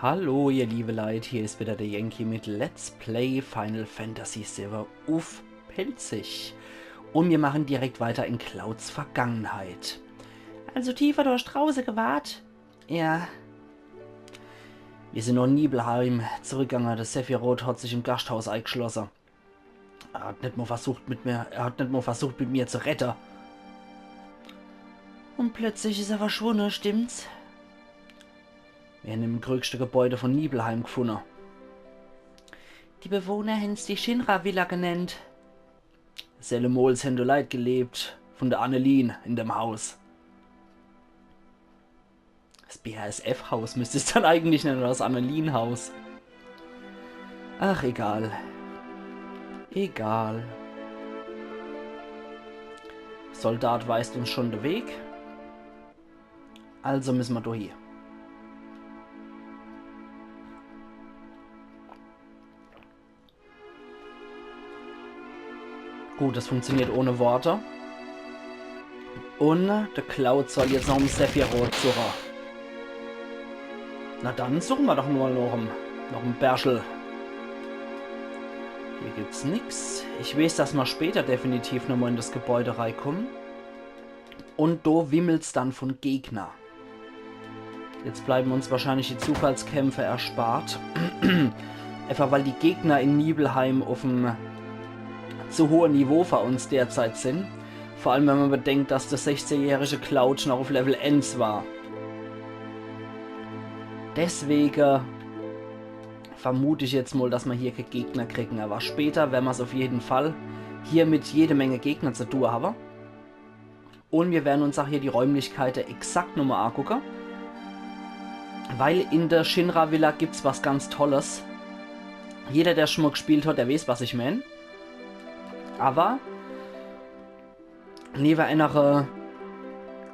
Hallo ihr liebe Leute, hier ist wieder der Yankee mit Let's Play Final Fantasy VII auf Pelzig. Und wir machen direkt weiter in Clouds Vergangenheit. Also tiefer durch Strauße gewahrt? Ja. Wir sind noch in Nibelheim zurückgegangen. Der Sephiroth hat sich im Gasthaus eingeschlossen. Er hat nicht mal versucht mit mir zu retten. Und plötzlich ist er verschwunden, stimmt's? Wir haben im größten Gebäude von Nibelheim gefunden. Die Bewohner haben es die Shinra-Villa genannt. Sellemols haben Leid gelebt, von der Annelien in dem Haus. Das BASF-Haus müsste es dann eigentlich nennen, oder das Annelien-Haus. Ach, egal. Egal. Soldat weist uns schon den Weg. Also müssen wir durch hier. Gut, das funktioniert ohne Worte. Und der Cloud soll jetzt noch um Sephiroth suchen. Na dann suchen wir doch nur noch einen Berschel. Hier gibt's nichts. Ich weiß, dass wir später definitiv nochmal in das Gebäude reinkommen. Und da wimmelt's dann von Gegner. Jetzt bleiben uns wahrscheinlich die Zufallskämpfe erspart. Einfach weil die Gegner in Nibelheim auf dem zu hohem Niveau für uns derzeit sind. Vor allem, wenn man bedenkt, dass der 16-jährige Cloud noch auf Level 1 war. Deswegen vermute ich jetzt mal, dass wir hier keine Gegner kriegen. Aber später werden wir es auf jeden Fall hier mit jede Menge Gegner zu tun haben. Und wir werden uns auch hier die Räumlichkeiten exakt nochmal angucken. Weil in der Shinra-Villa gibt es was ganz Tolles. Jeder, der schon mal gespielt hat, der weiß, was ich meine. Aber neben einer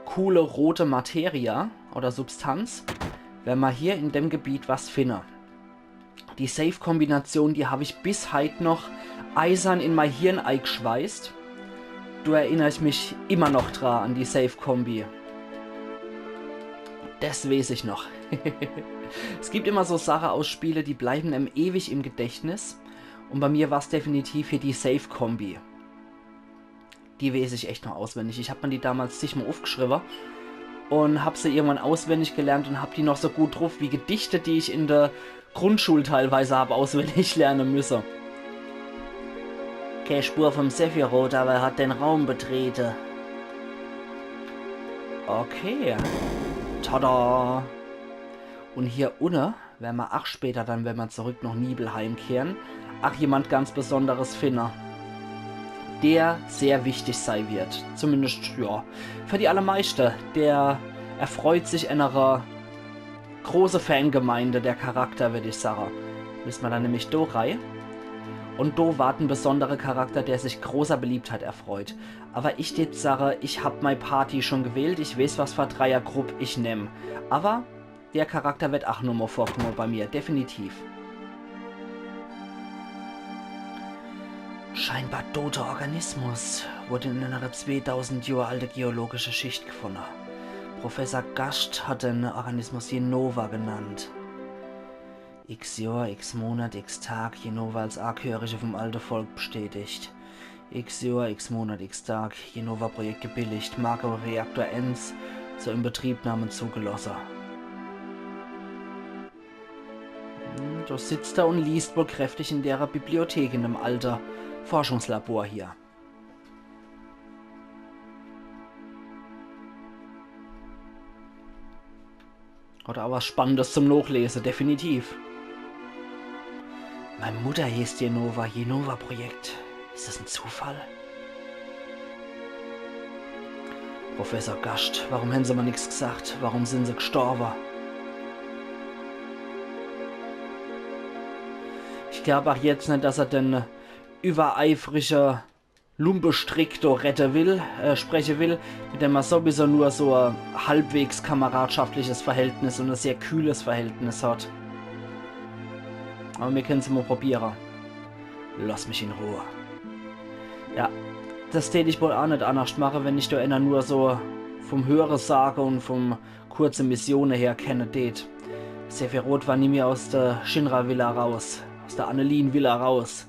coole rote Materie oder Substanz werden wir hier in dem Gebiet was finden. Die Safe-Kombination, die habe ich bis heute noch eisern in mein Hirn eingeschweißt. Du erinnerst mich immer noch dran an die Safe-Kombi. Das weiß ich noch. Es gibt immer so Sachen aus Spielen, die bleiben einem ewig im Gedächtnis. Und bei mir war es definitiv hier die Safe-Kombi. Die weiß ich echt noch auswendig. Ich habe mir die damals zigmal aufgeschrieben und habe sie irgendwann auswendig gelernt und habe die noch so gut drauf wie Gedichte, die ich in der Grundschule teilweise habe auswendig lernen müssen. Keine Spur vom Sephiroth, aber er hat den Raum betreten. Okay. Tada! Und hier unten werden wir auch später dann, wenn wir zurück nach Nibelheim kehren, auch jemand ganz Besonderes finden, der sehr wichtig sein wird. Zumindest, ja, für die allermeisten. Der erfreut sich einer großen Fangemeinde, der Charakter, würde ich sagen. Müssen wir dann nämlich da rein. Und da warten besondere Charakter, der sich großer Beliebtheit erfreut. Aber ich jetzt sage, ich habe meine Party schon gewählt, ich weiß, was für Dreiergruppe ich nehme. Aber der Charakter wird auch nochmal vorkommen bei mir, definitiv. Scheinbar toter Organismus wurde in einer 2000 Jahre alte geologische Schicht gefunden. Professor Gast hat den Organismus Jenova genannt. X Jahr, X Monat, X Tag, Jenova als Angehörige vom alten Volk bestätigt. X Jahr, X Monat, X Tag, Jenova-Projekt gebilligt, Marco Reaktor 1 zur Inbetriebnahme zugelassen. Da sitzt er und liest wohl kräftig in der Bibliothek in dem alten Forschungslabor hier. Oder auch was Spannendes zum Nachlesen, definitiv. Meine Mutter hieß Jenova, Jenova-Projekt. Ist das ein Zufall? Professor Gast, warum haben sie mir nichts gesagt? Warum sind sie gestorben? Ich glaube auch jetzt nicht, dass er den übereifrige Lumbestricktor retten will, sprechen will, mit dem er sowieso nur so ein halbwegs kameradschaftliches Verhältnis und ein sehr kühles Verhältnis hat. Aber wir können es mal probieren. Lass mich in Ruhe. Ja, das täte ich wohl auch nicht anders machen, wenn ich da einer nur so vom Hören sage und vom kurzen Missionen her kenne tät. Sephiroth war nie mehr aus der Shinra-Villa raus. Aus der Annelien-Villa raus.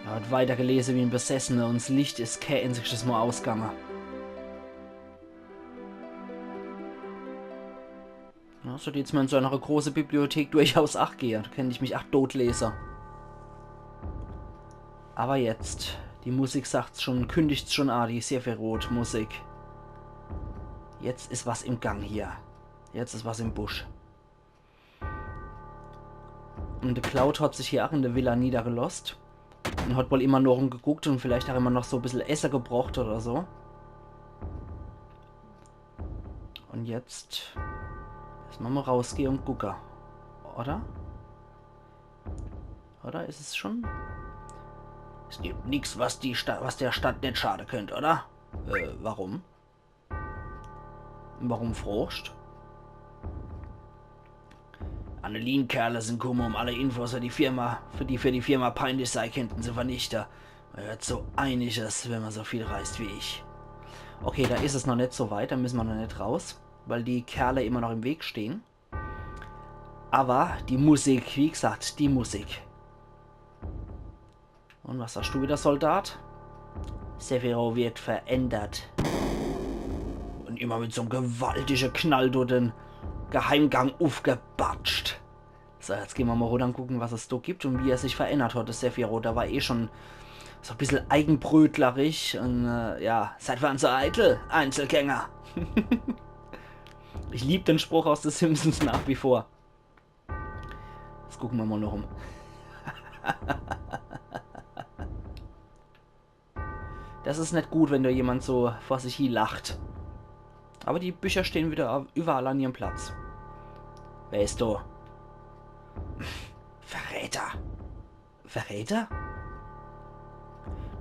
Er hat weitergelesen wie ein Besessener und das Licht ist kein einziges Mal ausgegangen. Ja, so jetzt mal in so einer großen Bibliothek durchaus Acht gehen. Da kenne ich mich auch Totleser. Aber jetzt, die Musik sagt's schon, kündigt's schon an, die Sephiroth-Musik. Jetzt ist was im Gang hier. Jetzt ist was im Busch. Und der Cloud hat sich hier auch in der Villa niedergelost. Und hat wohl immer noch rumgeguckt und vielleicht auch immer noch so ein bisschen Essen gebraucht oder so. Und jetzt müssen wir mal rausgehen und gucken. Oder? Oder ist es schon? Es gibt nichts, was der Stadt nicht schaden könnte, oder? Warum? Warum fragst? Annelien-Kerle sind gekommen, um alle Infos für die Firma peinlich sei könnten zu vernichten. Man hört so einiges, wenn man so viel reist wie ich. Okay, da ist es noch nicht so weit, da müssen wir noch nicht raus, weil die Kerle immer noch im Weg stehen. Aber die Musik, wie gesagt, die Musik. Und was sagst du wieder, Soldat? Sephiroth wird verändert. Und immer mit so einem gewaltigen Knall durch den Geheimgang aufgebatscht. So, jetzt gehen wir mal runter und gucken, was es da gibt und wie er sich verändert hat, das Sephiroth. Da war eh schon so ein bisschen eigenbrötlerisch und ja, seid waren so eitel, Einzelgänger. Ich liebe den Spruch aus The Simpsons nach wie vor. Jetzt gucken wir mal noch um. Das ist nicht gut, wenn da jemand so vor sich hin lacht. Aber die Bücher stehen wieder überall an ihrem Platz. Wer ist da? Verräter. Verräter?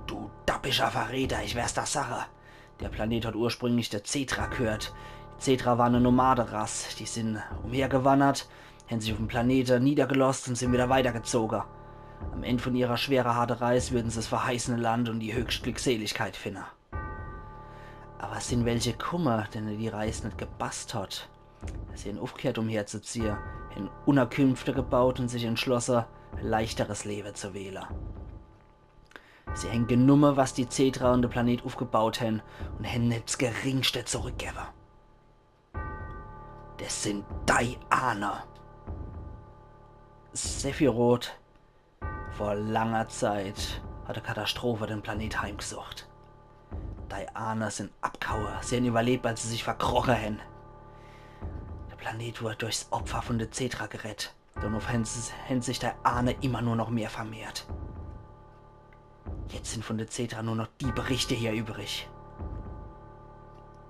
Du dappischer Verräter, ich wär's der Sache. Der Planet hat ursprünglich der Cetra gehört. Die Cetra war eine Nomadenrasse. Die sind umhergewandert, haben sich auf dem Planeten niedergelost und sind wieder weitergezogen. Am Ende von ihrer schweren harten Reise würden sie das verheißene Land und die höchste Glückseligkeit finden. Aber es sind welche Kummer, denn die Reise nicht gepasst hat. Sie haben aufgehört, umherzuziehen, haben Unterkünfte gebaut und sich entschlossen, ein leichteres Leben zu wählen. Sie haben genommen, was die Cetra und der Planet aufgebaut haben und haben nicht das Geringste zurückgegeben. Das sind die Ahner. Sephiroth vor langer Zeit hat eine Katastrophe den Planet heimgesucht. Die Ahner sind Abkauer. Sie haben überlebt, als sie sich verkrochen haben. Der Planet wurde durchs Opfer von der Cetra gerettet. Darauf haben sich die Ahner immer nur noch mehr vermehrt. Jetzt sind von der Cetra nur noch die Berichte hier übrig.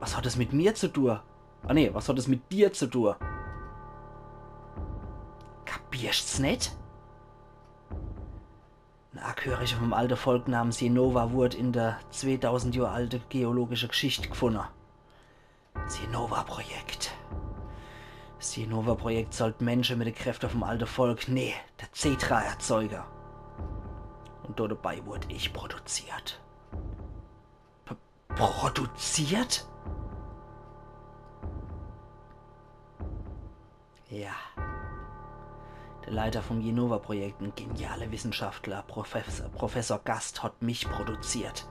Was hat es mit mir zu tun? Ah ne, was hat es mit dir zu tun? Kapierst's nicht? Ein Angehöriger vom alten Volk namens Jenova wurde in der 2000 Jahre alte geologische Geschichte gefunden. Das Jenova-Projekt. Das Jenova-Projekt sollte Menschen mit den Kräften vom alten Volk, nee, der Cetra erzeugen. Und dort dabei wurde ich produziert. Produziert? Ja. Der Leiter vom Jenova-Projekt, ein genialer Wissenschaftler, Professor Gast, hat mich produziert.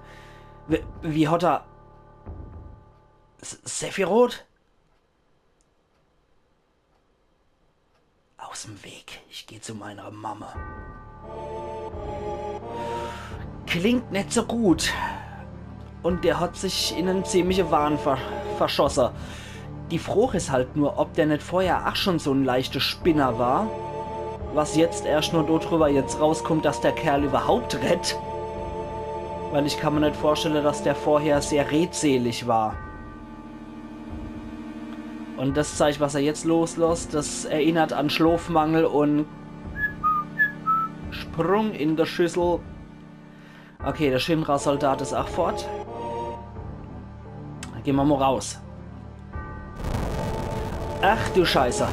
Wie hat er... Sephiroth? Aus dem Weg. Ich gehe zu meiner Mama. Klingt nicht so gut. Und der hat sich in einen ziemlichen Wahn verschossen. Die Frage ist halt nur, ob der nicht vorher auch schon so ein leichter Spinner war. Was jetzt erst nur darüber jetzt rauskommt, dass der Kerl überhaupt rettet. Weil ich kann mir nicht vorstellen, dass der vorher sehr redselig war. Und das Zeichen, was er jetzt loslässt, das erinnert an Schlafmangel und Sprung in der Schüssel. Okay, der Shinra-Soldat ist auch fort. Dann gehen wir mal raus. Ach du Scheiße.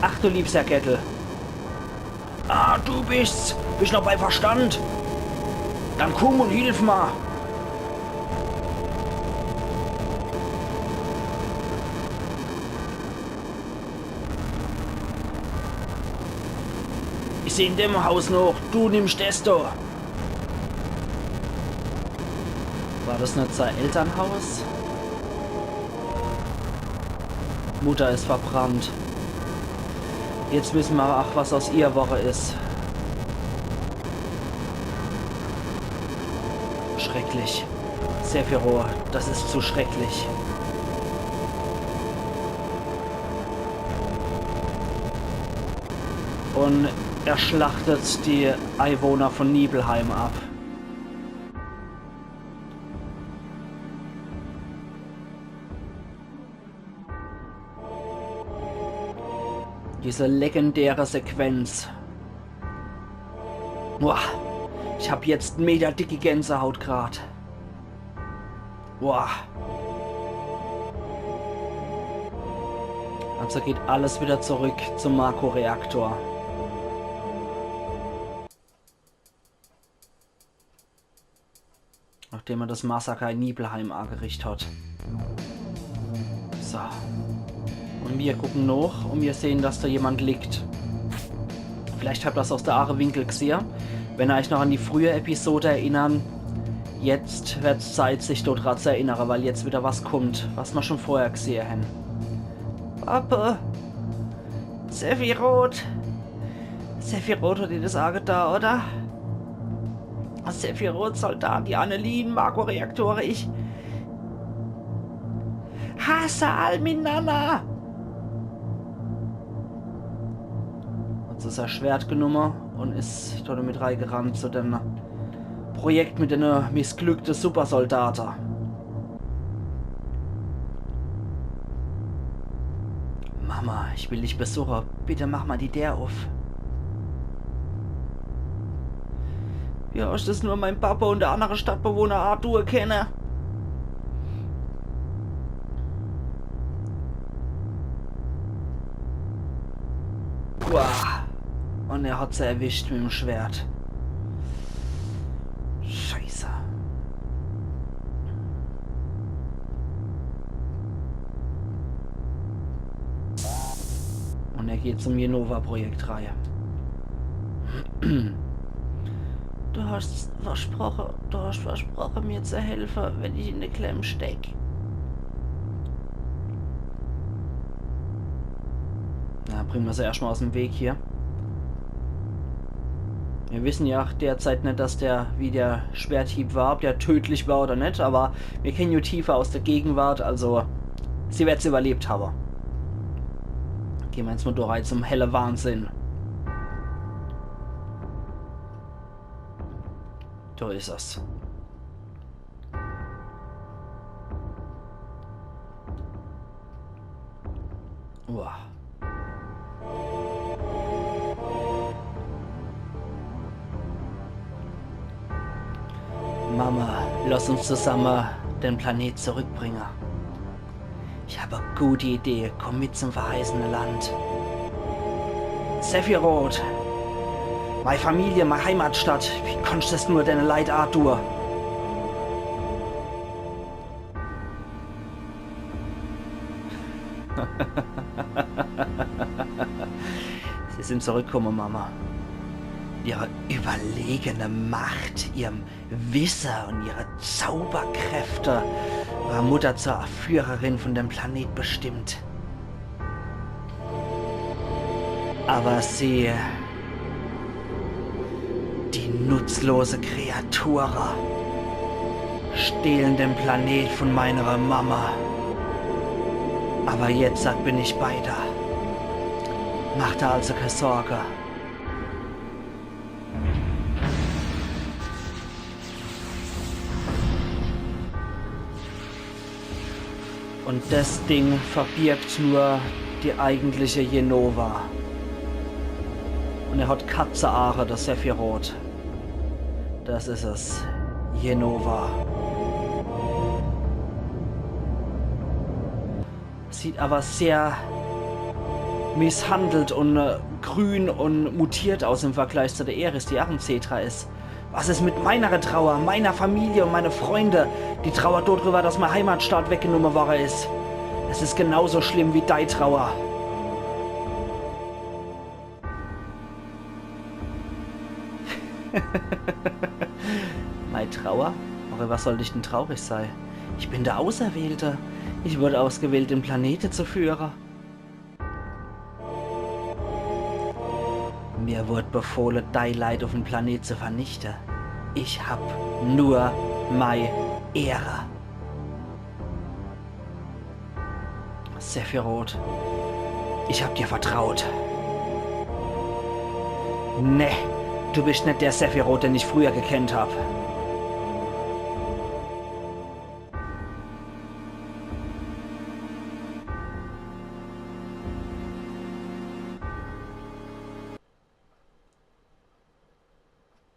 Ach du liebster Kettel. Ah, du bist noch bei Verstand. Dann komm und hilf mal. Ich seh in dem Haus noch. Du nimmst das da. War das nicht sein Elternhaus? Mutter ist verbrannt. Jetzt wissen wir auch, was aus ihr Woche ist. Schrecklich. Sephiroth, das ist zu schrecklich. Und er schlachtet die Einwohner von Nibelheim ab. Diese legendäre Sequenz. Boah, ich habe jetzt mega dicke Gänsehaut grad. Boah. Also geht alles wieder zurück zum Makroreaktor. Nachdem er das Massaker in Nibelheim angerichtet hat. So. Und wir gucken noch und wir sehen, dass da jemand liegt. Vielleicht habt ihr das aus der Aare Winkel gesehen. Wenn ihr euch noch an die frühe Episode erinnern, jetzt wird es Zeit, sich dort dran zu erinnern, weil jetzt wieder was kommt, was wir schon vorher gesehen haben. Papa! Sephiroth! Sephiroth hat dir das auch da, oder? Sephiroth, Soldat, die Annelien, Makroreaktore, ich hasse all miteinander! Hat so sein Schwert genommen und ist dort mit reingerannt zu dem Projekt mit den missglückten Supersoldaten. Mama, ich will dich besuchen. Bitte mach mal die Tür auf. Ja, ist das nur mein Papa und der andere Stadtbewohner Arthur kennen? Uah. Und er hat sie erwischt mit dem Schwert. Scheiße. Und er geht zum Jenova-Projektreihe. Du hast versprochen, mir zu helfen, wenn ich in der Klemme stecke. Na, bringen wir sie erstmal aus dem Weg hier. Wir wissen ja derzeit nicht, dass wie der Schwerthieb war, ob der tödlich war oder nicht, aber wir kennen ja Tifa aus der Gegenwart, also sie wird es überlebt haben. Gehen wir ins Motorrad zum helle Wahnsinn. Da ist es. Uah. Mama, lass uns zusammen den Planet zurückbringen. Ich habe eine gute Idee. Komm mit zum verheißenen Land. Sephiroth. Meine Familie, meine Heimatstadt. Wie konntest du das nur, deine Leid, Arthur? Sie sind zurückgekommen, Mama. Ihre überlegene Macht, ihrem Wissen und ihre Zauberkräfte ihre Mutter zur Führerin von dem Planet bestimmt. Aber sie, die nutzlose Kreatur, stehlen den Planet von meiner Mama. Aber jetzt bin ich bei dir. Mach dir also keine Sorge. Und das Ding verbirgt nur die eigentliche Jenova. Und er hat Katzeaare, das Sephiroth. Das ist es. Jenova. Sieht aber sehr misshandelt und grün und mutiert aus im Vergleich zu der Eris, die auch ein Cetra ist. Was ist mit meiner Trauer, meiner Familie und meine Freunde? Die Trauer darüber, dass mein Heimatstaat weggenommen worden ist. Es ist genauso schlimm wie deine Trauer. Meine Trauer? Aber was sollte ich denn traurig sein? Ich bin der Auserwählte. Ich wurde ausgewählt, den Planeten zu führen. Mir wurde befohlen, dein Leid auf dem Planet zu vernichten. Ich hab nur meine Ehre. Sephiroth, ich hab dir vertraut. Nee, du bist nicht der Sephiroth, den ich früher gekannt habe.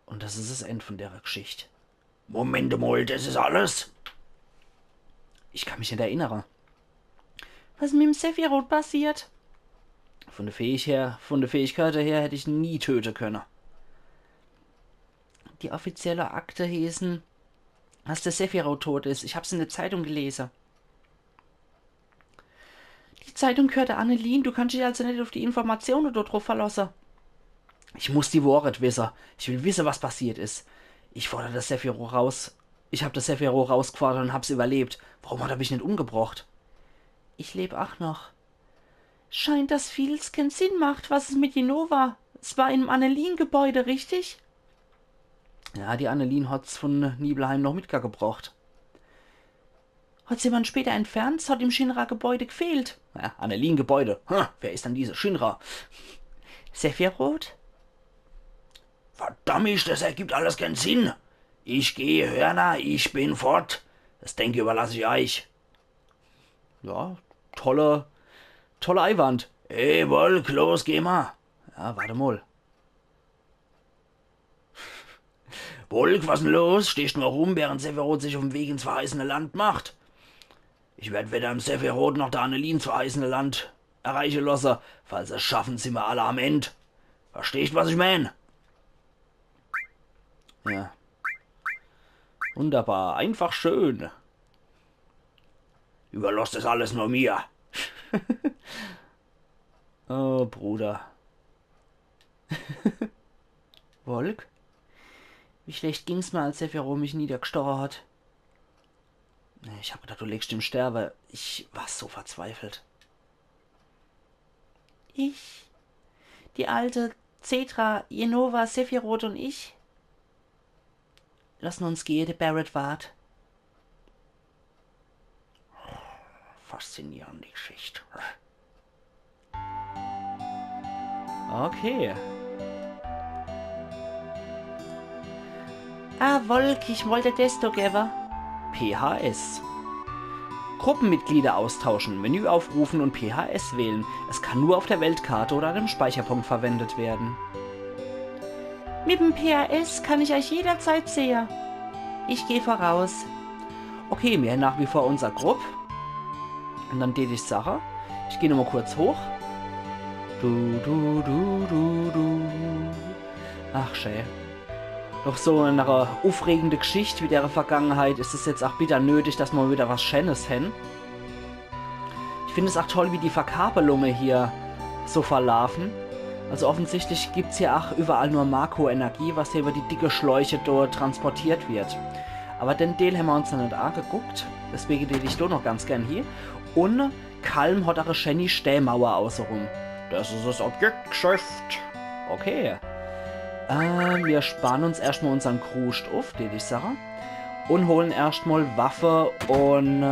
Und das ist das Ende von der Geschichte. Moment mal, das ist alles? Ich kann mich nicht erinnern. Was ist mit dem Sephiroth passiert? Von der Fähigkeit her hätte ich nie töten können. Die offizielle Akte hießen, dass der Sephiroth tot ist. Ich hab's in der Zeitung gelesen. Die Zeitung gehörte Annelien. Du kannst dich also nicht auf die Informationen dort drauf verlassen. Ich muss die Wahrheit wissen. Ich will wissen, was passiert ist. Ich fordere das Sephiroth raus. Ich habe das Sephiroth rausgefordert und hab's überlebt. Warum hat er mich nicht umgebracht? Ich lebe auch noch. Scheint, dass vieles keinen Sinn macht. Was ist mit Jenova? Es war im Annelien-Gebäude, richtig? Ja, die Annelien hat's von Nibelheim noch mitgebracht. Hat's jemand später entfernt? Es hat im Shinra-Gebäude gefehlt. Ja, Annelien-Gebäude. Wer ist dann diese Shinra? Sephiroth? Verdammt, das ergibt alles keinen Sinn. Ich gehe, Hörner, ich bin fort. Das denke überlasse ich euch. Ja, tolle Einwand. Hey, Wolk, los, geh mal. Ja, warte mal. Wolk, was denn los? Stehst nur rum, während Sephiroth sich auf dem Weg ins verheißene Land macht. Ich werde weder im Sephiroth noch der Annelien ins verheißene Land erreichen lassen. Falls es schaffen, sind wir alle am Ende. Verstehst, was ich meine? Ja. Wunderbar, einfach schön. Überlass das alles nur mir. Oh, Bruder. Wolk? Wie schlecht ging's mir, als Sephiroth mich niedergestochen hat? Ich hab gedacht, du legst im Sterbe. Ich war so verzweifelt. Ich, die alte Cetra, Jenova, Sephiroth und ich lassen uns gehen, der Barret wart. Faszinierende Geschichte. Okay. Ah, Wolk, ich wollte das doch geben. PHS. Gruppenmitglieder austauschen, Menü aufrufen und PHS wählen. Es kann nur auf der Weltkarte oder einem Speicherpunkt verwendet werden. Mit dem PHS kann ich euch jederzeit sehen. Ich gehe voraus. Okay, wir haben nach wie vor unser Grupp. Und dann tät ich Sache. Ich gehe nochmal kurz hoch. Du. Ach, schön. Doch so in einer aufregenden Geschichte wie der Vergangenheit ist es jetzt auch bitter nötig, dass wir wieder was Schönes haben. Ich finde es auch toll, wie die Verkabelungen hier so verlaufen. Also offensichtlich gibt es hier auch überall nur Marco-Energie, was hier über die dicke Schläuche dort transportiert wird. Aber den Deal haben wir uns noch nicht angeguckt. Deswegen den ich doch noch ganz gern hier. Und Kalm hat eine schöne Stähmauer außenrum. Das ist das Objektgeschäft. Okay. Wir sparen uns erstmal unseren Kruscht auf, den ich sage. Und holen erstmal Waffe und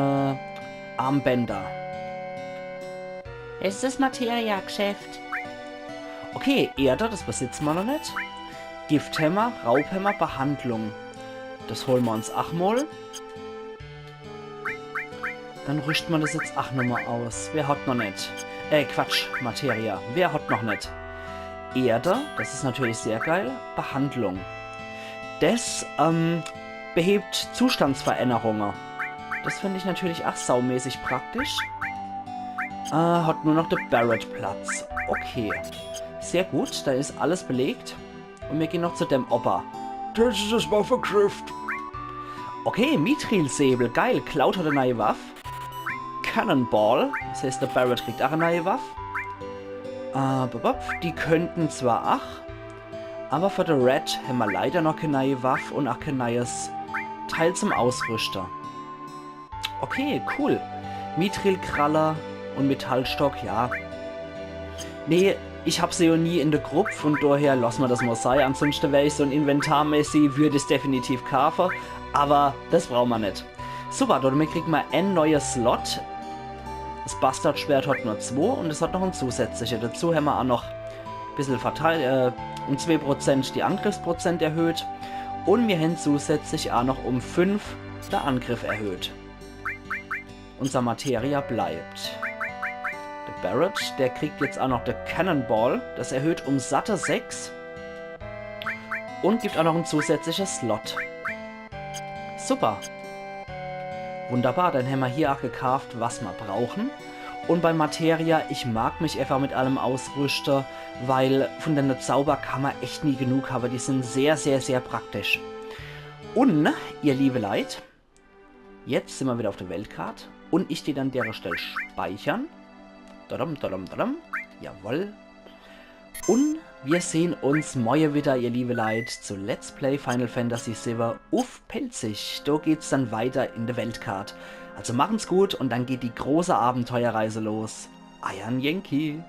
Armbänder. Es ist das Materia-Geschäft. Okay, Erde, das besitzen wir noch nicht. Gifthämmer, Raubhämmer, Behandlung. Das holen wir uns auch mal. Dann rüstet man das jetzt auch nochmal aus. Wer hat noch nicht? Quatsch, Materia. Wer hat noch nicht? Erde, das ist natürlich sehr geil. Behandlung. Das behebt Zustandsveränderungen. Das finde ich natürlich auch saumäßig praktisch. Hat nur noch der Barret Platz. Okay. Sehr gut, da ist alles belegt. Und wir gehen noch zu dem Opa. Das ist das Waffengeschäft. Okay, Mithril-Säbel, geil. Cloud hat eine neue Waffe. Cannonball, das heißt, der Barrett kriegt auch eine neue Waffe. Die könnten zwar auch, aber für den Red haben wir leider noch keine neue Waffe und auch kein neues Teil zum Ausrüster. Okay, cool. Mithril-Kraller und Metallstock, ja. Nee, ich habe sie ja nie in der Gruppe, von daher lassen wir das mal sein. Ansonsten wäre ich so ein Inventarmäßig, würde es definitiv kaufen, aber das brauchen wir nicht. Super, damit kriegen wir ein neues Slot. Das Bastardschwert hat nur 2 und es hat noch einen zusätzlichen. Dazu haben wir auch noch ein bisschen verteilt, um 2% die Angriffsprozent erhöht. Und wir haben zusätzlich auch noch um 5 der Angriff erhöht. Unser Materia bleibt. Der Barrett, der kriegt jetzt auch noch der Cannonball. Das erhöht um satte 6. Und gibt auch noch ein zusätzliches Slot. Super. Wunderbar, dann haben wir hier auch gekauft, was wir brauchen. Und bei Materia, ich mag mich einfach mit allem ausrüsten, weil von den Zauber kann man echt nie genug haben. Die sind sehr, sehr, sehr praktisch. Und, ihr liebe Leute, jetzt sind wir wieder auf der Weltkarte. Und ich stehe an der Stelle speichern. Jawohl. Und wir sehen uns morgen wieder, ihr liebe Leute, zu Let's Play Final Fantasy VII auf Pelzig. Da geht's dann weiter in der Weltkarte. Also machen's gut und dann geht die große Abenteuerreise los. Euer Yankee.